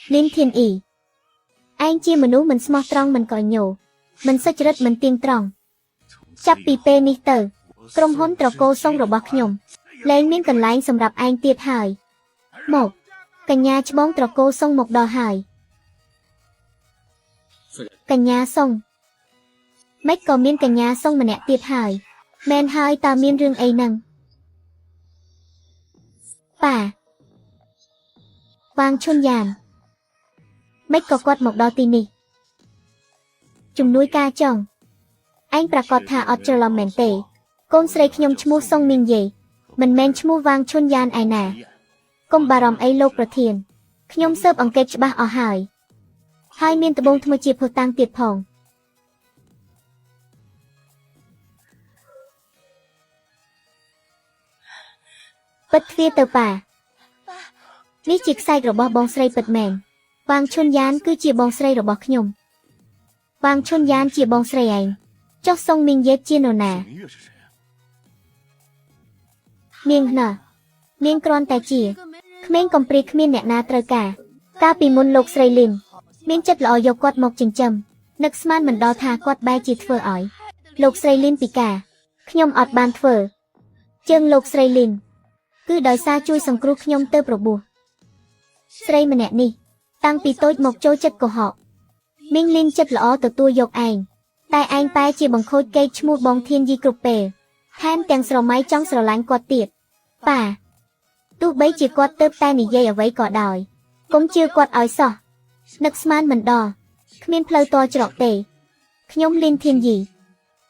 Linh Thiên Ý anh chia mình mình smart strong mình còi nhổ mình sẽ chết mình tiên tròn chắp pi pe ni tờក្រុមហ៊ុនត្រកូលសុងរបស់ខ្ញុំលែងមានកន្លែងសម្រាប់ឯងទៀតហើយមកកញ្ញាច្បងត្រកូលសុងមកដល់ហើយកញ្ញាសុងមិនក៏មានកញ្ញាសុងម្នាក់ទៀតហើយមែនហើយតើមានរឿងអីហ្នឹងប៉ាវ៉ាងឈុនយ៉ានមិនក៏គាត់មកដល់ទីនេះជំនួយការចង់ឯងប្រកាសថាអត់ច្រឡំមែនទេកូនស្រីខ្ញុំឈ្មោះសុងមីងយេមិនមែនឈ្មោះវ៉ាងឈុនយ៉ានឯណាកុំបារម្ភអីលោកប្រធានខ្ញុំស៊ើបអង្កេតច្បាស់អស់ហើយមានត្បូងថ្មជាភស្តុតាងទៀតផងពិតទ្វាទៅប៉ានេះជាខ្សែរបស់បងស្រីពិតមែនវ៉ាងឈុនយ៉ានគឺជាបងស្រីរបស់ខ្ញុំវ៉ាងឈុនយ៉ានជាបងស្រីឯងចុះសុងមីងយេជានរណានាងណានាងគ្រាន់តែជាក្មេងកំព្រាគ្មានអ្នកណាត្រូវការកាលពីមុនលោកស្រីលីនមានចិត្តល្អយកគាត់មកចិញ្ចឹមនឹកស្មានមិនដល់ថាគាត់បែរជាធ្វើឲ្យលោកស្រីលីនពិការខ្ញុំអត់បានធ្វើជើងលោកស្រីលីនគឺដោយសារជួយសង្គ្រោះខ្ញុំទៅប្របួសស្រីម្នាក់នេះតាំងពីតូចមកចូលចិត្តកុហកមីងលីនចិត្តល្អទទួលយកឯងតែឯងបែរជាបង្ខូចកេរឈ្មោះបងធានយីគ្រប់ពេលថែមទាំងស្រមៃចង់ស្រឡាញ់គាត់ទៀតប៉ាទោះបីជាគាត់ទៅតែនិយាយអ្វីក៏ដោយកុំជឿគាត់ឲ្យសោះនឹកស្មានមិនដល់គ្មានផ្លូវតច្រកទេខ្ញុំលីនធានយី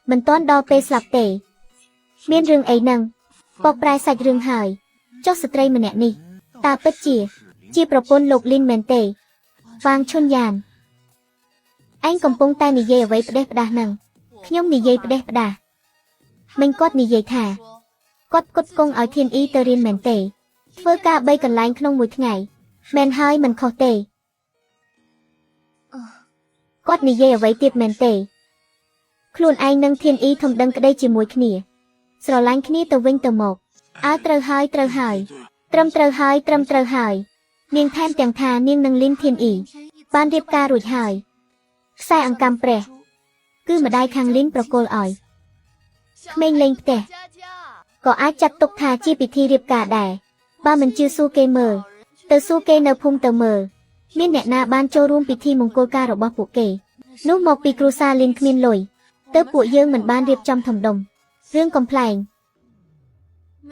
មិនទាន់ដល់ពេលស្លាប់ទេមានរឿងអីហ្នឹងបកប្រែសាច់រឿងហើយចុះស្ត្រីម្នាក់នេះតើពិតជាប្រពន្ធលោកលីនមែនទេវ៉ាងឈុនយ៉ានឯងកំពុងតែនិយាយអ្វីផ្ដេសផ្ដាសហ្នឹងខ្ញុំនិយាយផ្ដេសផ្ដាសមិញគាត់និយាយថាគាត់គត់គង់ឲ្យធានអ៊ីទៅរៀនមែនទេធ្វើការ3កន្លែងក្នុងមួយថ្ងៃមែនហើយមិនខុសទេគាត់និយាយអ្វីទៀតមែនទេខ្លួនឯងនឹងធានអ៊ីធំដឹងក្តីជាមួយគ្នាស្រឡាញ់គ្នាទៅវិញទៅមកត្រូវហើយត្រឹមត្រូវហើយនាងថែមទាំងថានាងនឹងលីនធានអ៊ីបានរៀបការរួចហើយខ្សែអង្កាំព្រះគឺម្ដាយខាងលីនប្រគល់ឲ្យក្មេងលេងផ្ទះក៏អាចចាត់ទុកថាជាពិធីរៀបការដែរបើមិនជឿសួរគេមើលទៅសួរគេនៅភូមិទៅមើលមានអ្នកណាបានចូលរួមពិធីមង្គលការរបស់ពួកគេនោះមកពីគ្រួសារលីនគ្មានលុយទៅពួកយើងមិនបានរៀបចំធំដុំរឿងកំ pl ែង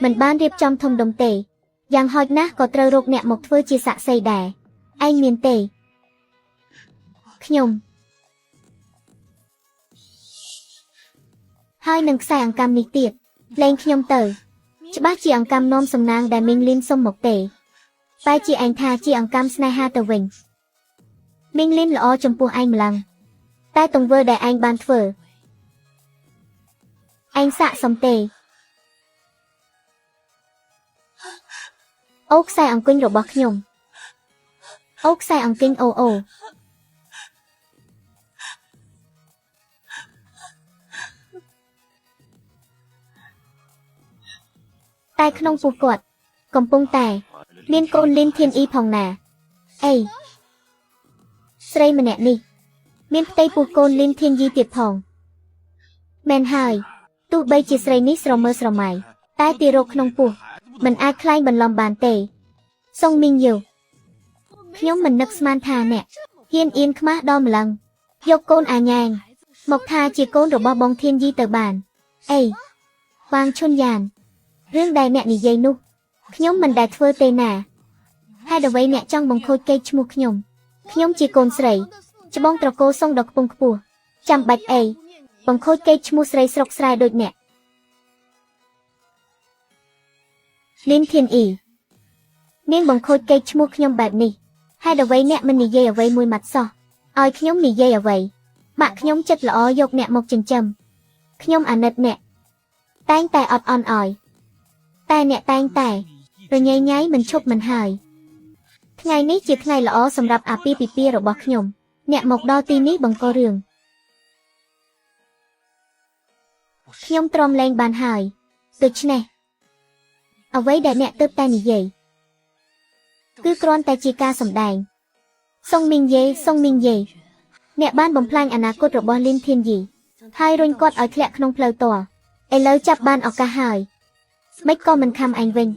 មិនបានរៀបចំធំដុំទេយ៉ាងហោចណាស់ក៏ត្រូវរកអ្នកមកធ្វើជាសាក្សីដែរឯងមានទេខ្ញុំហើយនឹងខ្សែអង្កាំនេះទៀតលែងខ្ញុំទៅច្បាស់ជាអង្កាំនាំសំណាងដែលមីងលីនសុំមកទេតែជាឯងថាជាអង្កាំស្នេហាទៅវិញមីងលីនល្អចំពោះឯងម្ល៉េះតែទង្វើដែលឯងបានធ្វើឯងសាកសមទេអូខ្សែអង្គញ់របស់ខ្ញុំអូខ្សែអង្គញ់អូតែក្នុងពោះគាត់កំពុងតែមានកូនលីនធានអ៊ីផងណាអីស្រីម្នាក់នេះមានផ្ទៃពោះកូនលីនធានយីទៀតផងមែនហើយទោះបីជាស្រីនេះស្រមើស្រមៃតែទីរោគក្នុងពោះមិនអាចคล้ายបន្លំបានទេសុងមីងយូខ្ញុំមិននឹកស្មានថាអ្នកហ៊ានអៀនខ្មាស់ដល់ម្លឹងយកកូនអាញ៉ែងមកថាជាកូនរបស់បងធានយីទៅបានអីវ៉ាងឈុនយ៉ានរឿងដែលអ្នកនិយាយនោះខ្ញុំមិនដែលធ្វើទេណាហេតុអ្វីអ្នកចង់បង្ខូចកេរ្តិ៍ឈ្មោះខ្ញុំជាកូនស្រីច្បងត្រកូលសុងដ៏ខ្ពង់ខ្ពស់ចាំបាច់អីបង្ខូចកេរ្តិ៍ឈ្មោះស្រីស្រុកស្រែដូចអ្នកលីនធានអ៊ីនាងបង្ខូចកេរ្តិ៍ឈ្មោះខ្ញុំបែបនេះហេតុអ្វីអ្នកមិននិយាយអ្វីមួយម៉ាត់សោះឲ្យខ្ញុំនិយាយអ្វីម៉ាក់ខ្ញុំចិត្តល្អយកអ្នកមកចិញ្ចឹមខ្ញុំអាណិតអ្នកតែងតែអត់អន់ឲ្យតែអ្នកតែងតែរញ៉េញ៉ៃមិនឈប់មិនហើយថ្ងៃនេះជាថ្ងៃល្អសម្រាប់អាពាហ៍ពិពាហ៍របស់ខ្ញុំអ្នកមកដល់ទីនេះបង្ករឿងខ្ញុំទ្រាំលែងបានហើយដូច្នេះអ្វីដែលអ្នកទើបតែនិយាយគឺគ្រាន់តែជាការសម្ដែង សុងមីងយេអ្នកបានបំផ្លាញអនាគតរបស់លីនធានយីហើយរុញគាត់ឲ្យធ្លាក់ក្នុងផ្លូវតល់ឥឡូវចាប់បានឱកាសហើយមិនក៏មិនខំអញវិញ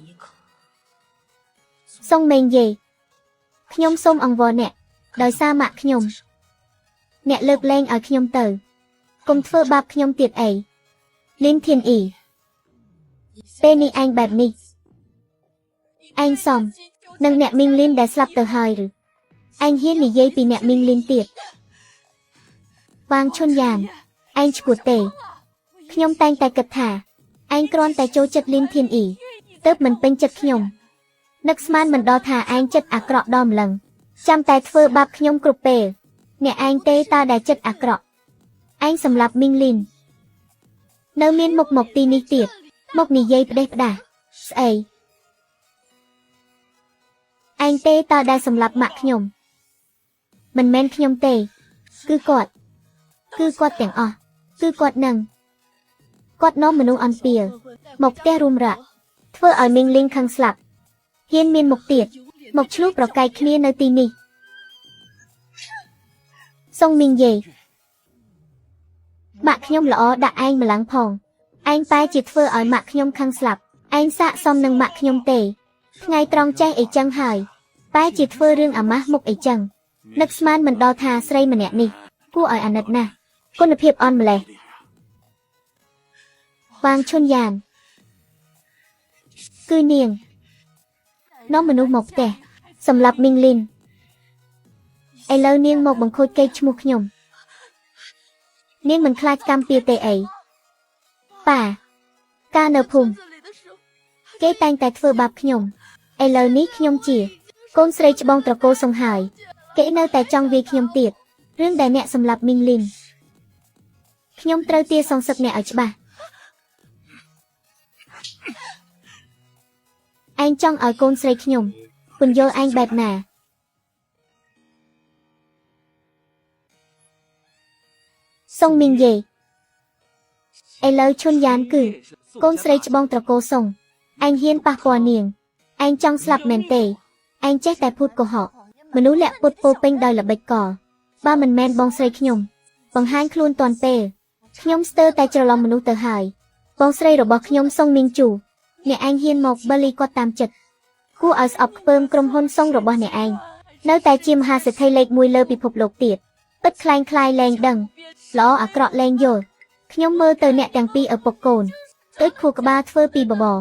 សុងមេងយេខ្ញុំសូមអង្វរអ្នកដោយសារម៉ាក់ខ្ញុំអ្នកលើកលែងឲ្យខ្ញុំទៅកុំធ្វើបាបខ្ញុំទៀតអីលីនធានអ៊ីពេលនេះឯងបែបនេះឯងសមនឹងអ្នកមីងលីនដែលស្លាប់ទៅហើយឬឯងហ៊ាននិយាយពីអ្នកមីងលីនទៀតវ៉ាងឈុនយ៉ាងឯងឈួតទេខ្ញុំតែងតែគិតថាឯងគ្រាន់តែចូលចិត្តលីនធានអ៊ីទើបមិនពេញចិត្តខ្ញុំនឹកស្មានមិនដល់ថាឯងចិត្តអាក្រក់ដល់ម្លឹងចាំតែធ្វើបាបខ្ញុំគ្រប់ពេលអ្នកឯងទេតើដែលចិត្តអាក្រក់ឯងសម្លាប់មីងលីននៅមានមុខមកទីនេះទៀតមកនិយាយផ្ដេសផ្ដាសស្អីឯងទេតើដែលសម្លាប់ម៉ាក់ខ្ញុំមិនមែនខ្ញុំទេគឺគាត់ទាំងអស់គឺគាត់នឹងគាត់នាំមនុស្សអន់ពីលមកផ្ទះរួមរកធ្វើឲ្យមីងលីនខឹងស្លាប់ហ៊ានមានមុខទៀតមកឆ្លោះប្រកែកគ្នានៅទីនេះសុងមីងយេម៉ាក់ខ្ញុំល្អដាក់ឯងម្លាំងផងឯងតែជាធ្វើឲ្យម៉ាក់ខ្ញុំខឹងស្លាប់ឯងសាកសមនឹងម៉ាក់ខ្ញុំទេថ្ងៃត្រង់ចេះអីចឹងហើយតែជាធ្វើរឿងអាម៉ាស់មុខអីចឹងនឹកស្មានមិនដល់ថាស្រីម្នាក់នេះគួរឲ្យអាណិតណាស់គុណភាពអន់ម្លេះវ៉ាងឈុនយ៉ានគឺនាងនាំមនុស្សមកផ្ទះសម្រាប់មីងលីនឥឡូវនាងមកបង្ខូចកេរ្តិ៍ឈ្មោះខ្ញុំនាងមិនខ្លាចកម្មពៀទេអីប៉ាកាលនៅភូមិគេតែងតែធ្វើបាបខ្ញុំឥឡូវនេះខ្ញុំជាកូនស្រីច្បងត្រកូលសុងហើយគេនៅតែចង់វាយខ្ញុំទៀតរឿងដែលអ្នកសម្លាប់មីងលីនខ្ញុំត្រូវទារសងសឹកអ្នកឲ្យច្បាស់ឯងចង់ឲ្យកូនស្រីខ្ញុំពន្យល់ឯងបែបណាសុងមីងយេឥឡូវឈុនយ៉ានគឺកូនស្រីច្បងត្រកូលសុងឯងហ៊ានប៉ះពាល់នាងឯងចង់ស្លាប់មែនទេឯងចេះតែភូតកុហកមនុស្សលាក់ពុតពោពេញដោយល្បិចកលបើមិនមែនបងស្រីខ្ញុំបង្ហាញខ្លួនតាន់ពេលខ្ញុំស្ទើរតែច្រឡំមនុស្សទៅហើយបងស្រីរបស់ខ្ញុំសុងមីងជូអ្នកឯងហ៊ានមកបលីគាត់តាមចិត្តគួរឲ្យស្អប់ខ្ពើមក្រុមហ៊ុនសុងរបស់អ្នកឯងនៅតែជាមហាសេដ្ឋីលេខ1លើពិភពលោកទៀតពិតคล้ายលែងដឹងល្អអាក្រក់លែងយល់ខ្ញុំមើលទៅអ្នកទាំងពីរឪពុកកូនដូចខួរក្បាលធ្វើពីបបរ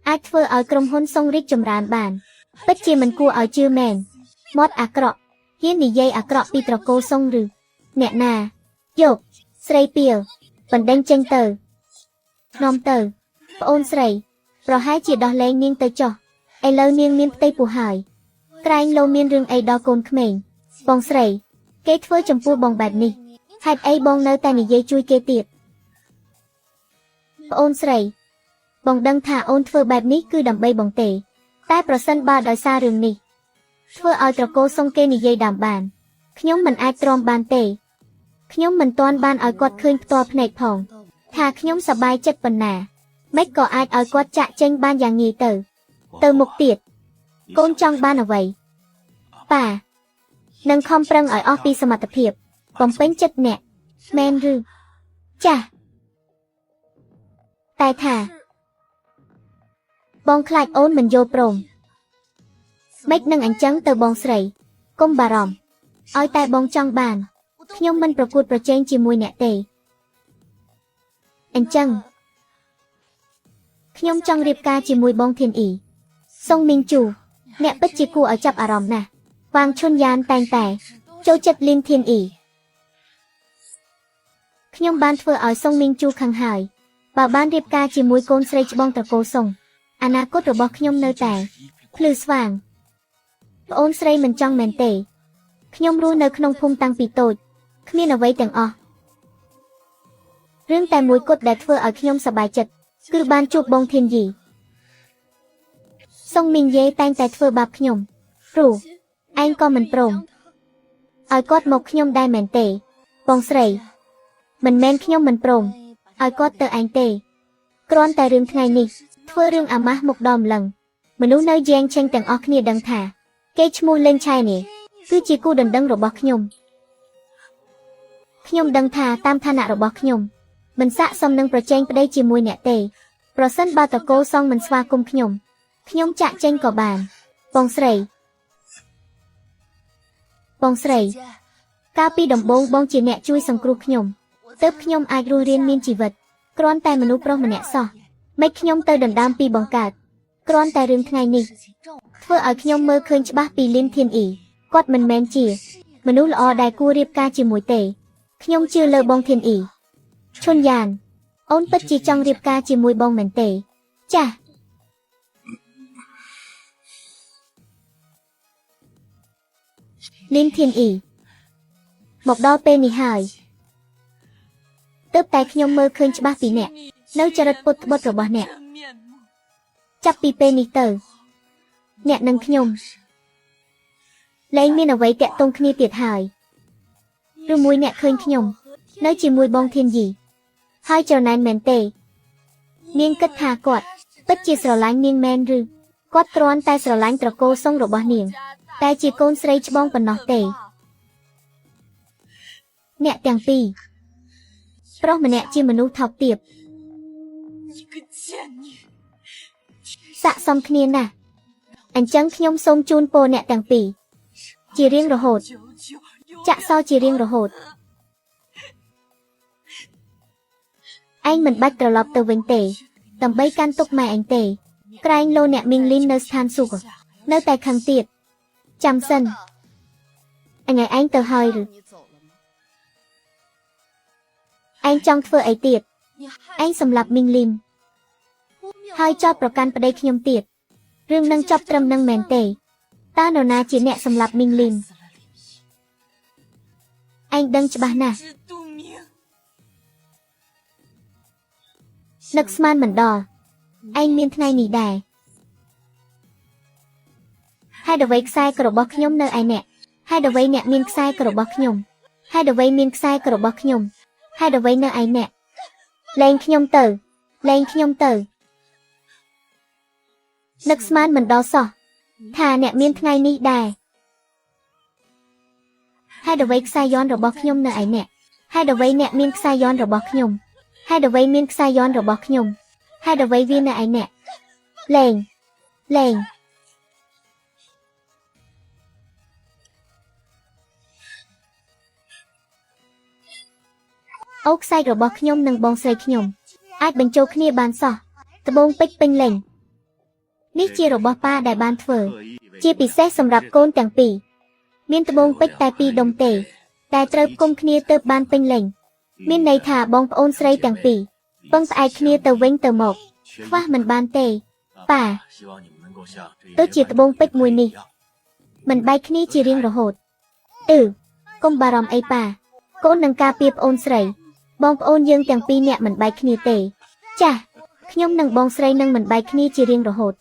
អាចធ្វើឲ្យក្រុមហ៊ុនសុងរីកចម្រើនបានពិតជាមិនគួរឲ្យជឿមែនមាត់អាក្រក់ហ៊ាននិយាយអាក្រក់ពីត្រកូលសុងឬអ្នកណាយកស្រីពីលបណ្ដេញចេញទៅនាំទៅប្អូនស្រីប្រហែលជាដោះលែងនាងទៅចុះឥឡូវនាងមានផ្ទៃពោះហើយក្រែងលោមានរឿងអីដល់កូនក្មេងបងស្រីគេធ្វើចំពោះបងបែបនេះហេតុអីបងនៅតែនិយាយជួយគេទៀតប្អូនស្រីបងដឹងថាអូនធ្វើបែបនេះគឺដើម្បីបងទេតែប្រសិនបើដោយសាររឿងនេះធ្វើឲ្យត្រកូលសុងគេនិយាយដើមបានខ្ញុំមិនអាចទ្រាំបានទេខ្ញុំមិនទាន់បានឲ្យគាត់ឃើញផ្ទាល់ភ្នែកផងថាខ្ញុំសប្បាយចិត្តប៉ុណ្ណាមិនក៏អាចឲ្យគាត់ចាក់ចេញបានយ៉ាងងាយទៅមុខទៀតកូនចង់បានអ្វីប៉ានឹងខំប្រឹងឲ្យអស់ពីសមត្ថភាពបំពេញចិត្តអ្នកមែនឬចាស់តែថាបងខ្លាចអូនមិនយល់ព្រមមិននឹងអញ្ចឹងទៅបងស្រីកុំបារម្ភឲ្យតែបងចង់បានខ្ញុំមិនប្រកួតប្រជែងជាមួយអ្នកទេអញ្ចឹងខ្ញុំចង់រៀបការជាមួយបងធានអ៊ីសុងមីងជូអ្នកពិតជាគួរឲ្យចាប់អារម្មណ៍ណាស់វ៉ាងឈុនយ៉ានតែងតែចូលចិត្តលីនធានអ៊ីខ្ញុំបានធ្វើឲ្យសុងមីងជូខឹងហើយបើបានរៀបការជាមួយកូនស្រីច្បងត្រកូលសុងអនាគតរបស់ខ្ញុំនៅតែភ្លឺស្វាងប្អូនស្រីមិនចង់មែនទេខ្ញុំរស់នៅក្នុងភូមិតាំងពីតូចគ្មានអ្វីទាំងអស់រឿងតែមួយគត់ដែលធ្វើឲ្យខ្ញុំសប្បាយចិត្តគឺបានជួបបងធានយីសុងមីងយេតែងតែធ្វើបាបខ្ញុំព្រោះឯងក៏មិនព្រមឲ្យគាត់មកខ្ញុំដែរមែនទេបងស្រីមិនមែនខ្ញុំមិនព្រមឲ្យគាត់ទៅឯងទេគ្រាន់តែរឿងថ្ងៃនេះធ្វើរឿងអាម៉ាស់មុខដល់ម្លឹងមនុស្សនៅយ៉ែងឆេងទាំងអស់គ្នាដឹងថាគេឈ្មោះលេងឆៃនេះ គឺជាគូដណ្ដឹងរបស់ខ្ញុំដឹងថាតាមឋានៈរបស់ខ្ញុំមិនស័ក្តិសមនឹងប្រជែងប្តីជាមួយអ្នកទេប្រសិនបើតកូលសង្ឃមិនស្វាគមន៍ខ្ញុំចាក់ចេញក៏បានបងស្រីកាលពីដំបូងបងជាអ្នកជួយសង្គ្រោះខ្ញុំទើបខ្ញុំអាចរស់រានមានជីវិតគ្រាន់តែមនុស្សប្រុសម្នាក់សោះមិនខ្ញុំទៅដណ្ដើមពីបង្កើតគ្រាន់តែរឿងថ្ងៃនេះធ្វើឲ្យខ្ញុំមើលឃើញច្បាស់ពីលីនធានអ៊ីគាត់មិនមែនជាមនុស្សល្អដែលគួររៀបការជាមួយទេខ្ញុំជឿលើបងធានអ៊ីឈុនយ៉ានអូនពិតជាចង់រៀបការជាមួយបងមែនទេចាស់លីនធានអ៊ីមកដល់ពេលនេះហើយទើបតែខ្ញុំមើលឃើញច្បាស់ពីអ្នកនៅចរិតពុតត្បុតរបស់អ្នកចាប់ពីពេលនេះទៅអ្នកនិងខ្ញុំលែងមានអ្វីតាក់ទងគ្នាទៀតហើយឬមួយអ្នកឃើញខ្ញុំនៅជាមួយបងធានយីហើយចំណែនមែនទេនាងគិតថាគាត់ពិតជាស្រឡាញ់នាងមែនឬគាត់គ្រាន់តែស្រឡាញ់ត្រកូលសង្ឃរបស់នាងតែជាកូនស្រីច្បងប៉ុណ្ណោះទេអ្នកទាំងពីរប្រុសម្នាក់ជាមនុស្សថោកទាបស័ក្តិសមគ្នាណាស់អញ្ចឹងខ្ញុំសូមជូនពរអ្នកទាំងពីរជារៀងរហូតចាក់សោជារៀងរហូតឯងមិនបាច់ត្រឡប់ទៅវិញទេដើម្បីកាន់ទុកម៉ែឯងទេក្រែងលោអ្នកមីងលីននៅស្ថានសួគ៌នៅតែខឹងទៀតចាំសិនអញឲ្យឯងទៅហើយឬឯងចង់ធ្វើអីទៀតឯងសម្លាប់មីងលីនហើយចោទប្រកាន់ប្តីខ្ញុំទៀតរឿងនឹងចប់ត្រឹមនឹងមែនទេតើនរណាជាអ្នកសម្លាប់មីងលីនឯងដឹងច្បាស់ណាស់នឹកស្មានមិនដល់ឯងមានថ្ងៃនេះដែរហេតុអ្វីខ្សែករបស់ខ្ញុំនៅឯអ្នកហេតុអ្វីអ្នកមានខ្សែករបស់ខ្ញុំហេតុអ្វីមានខ្សែករបស់ខ្ញុំហេតុអ្វីនៅឯអ្នកលែងខ្ញុំទៅនឹកស្មានមិនដល់សោះថាអ្នកមានថ្ងៃនេះដែរហេតុអ្វីខ្សែយ័ន្តរបស់ខ្ញុំនៅឯអ្នកហេតុអ្វីអ្នកមានខ្សែយ័ន្តរបស់ខ្ញុំហេតុអ្វីមានខ្សែយ័ន្តរបស់ខ្ញុំហេតុអ្វីវានៅឯអ្នកលែងអូខ្សែរបស់ខ្ញុំនិងបងស្រីខ្ញុំអាចបញ្ចូលគ្នាបានសោះត្បូងពេជ្រពេញលេញនេះជារបស់ប៉ាដែលបានធ្វើជាពិសេសសម្រាប់កូនទាំងពីរមានត្បូងពេជ្រតែ2ដុំទេតែត្រូវផ្គុំគ្នាទើបបានពេញលេញមានន័យថាបងប្អូនស្រីទាំងពីរពឹងផ្អែកគ្នាទៅវិញទៅមកខ្វះមិនបានទេប៉ាទៅជាត្បូងពេជ្រមួយនេះមិនបែកគ្នាជារៀងរហូតកុំបារម្ភអីប៉ាកូននឹងការពារប្អូនស្រីបងប្អូនយើងទាំងពីរនាក់មិនបែកគ្នាទេចាស់ខ្ញុំនិងបងស្រីនឹងមិនបែកគ្នាជារៀងរហូត